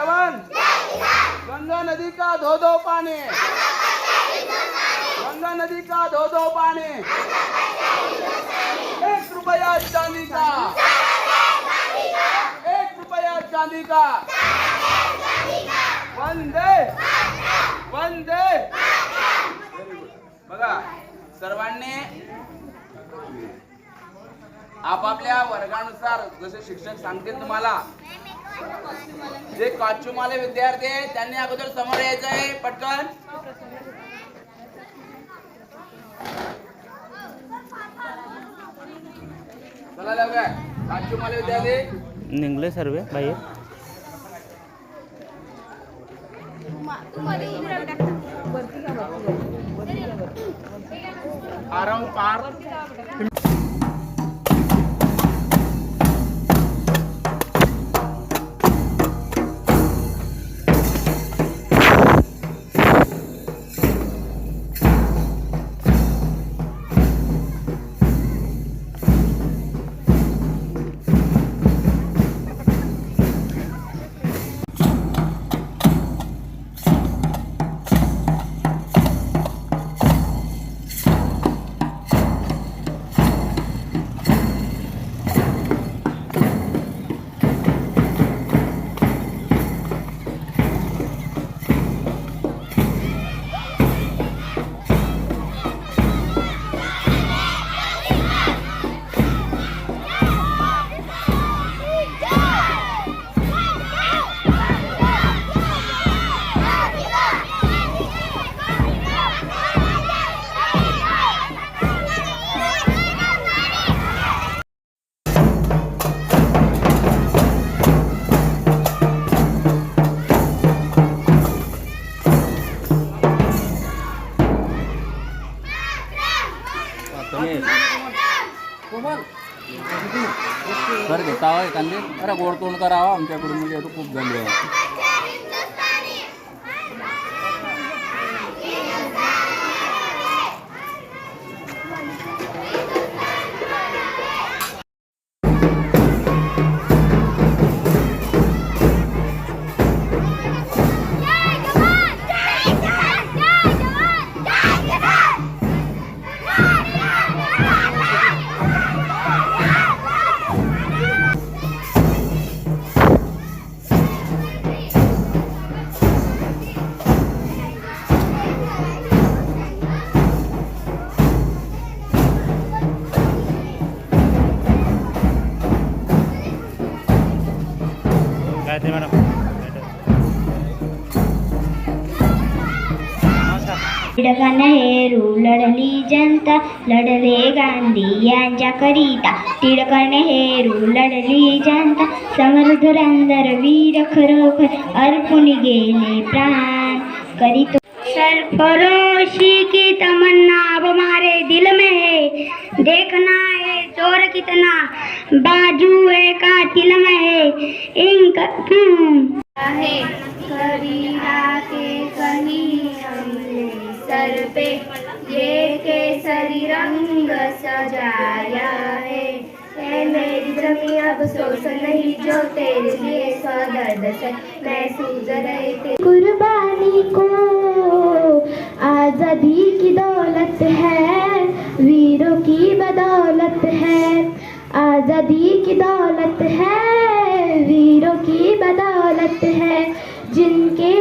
जवान गंगा नदी का धो धो पानी, गंगा नदी का धो धो पानी, 1 रुपया चांदी का, 1 रुपया चांदी का, वंदे वंदे। बघा सर्वांनी आपापल्या वर्गानुसार जसे शिक्षक सांगतील तुम्हाला, जे कॉस्ट्युमवाले विद्यार्थी आहेत त्यांनी अगोदर समोर यायचं आहे पटकन। चला लवकर कॉस्ट्युमवाले विद्यार्थी निघले सर्व बाहेर। पारंपार सर घेता हो एखादे अरे गोड तोंड करावं आमच्याकडून, म्हणजे तो खूप झाले आहे। टिळक नेहरू लढली जनता, लढले गांधी यांच्याकरिता। टिळक नेहरू लढली जनता, समर धुरंधर वीर खरोखर, अर्पून गेले प्राण करीतो। सरफरोशी की तमन्ना अब हमारे दिल में है, देखना है जोर कितना बाजू है कातिल में है। इनका है खरीदा के कहीं हमने सर पे ये केसरी रंग सजाया है। मेरी जमी अब सोच नहीं जो तेरे लिए सदर्द से महसूस रहे थे। कुर्बानी को आजादी की दौलत है, वीरों की बदौलत है। आजादी की दौलत है, वीरों की बदौलत है, जिनके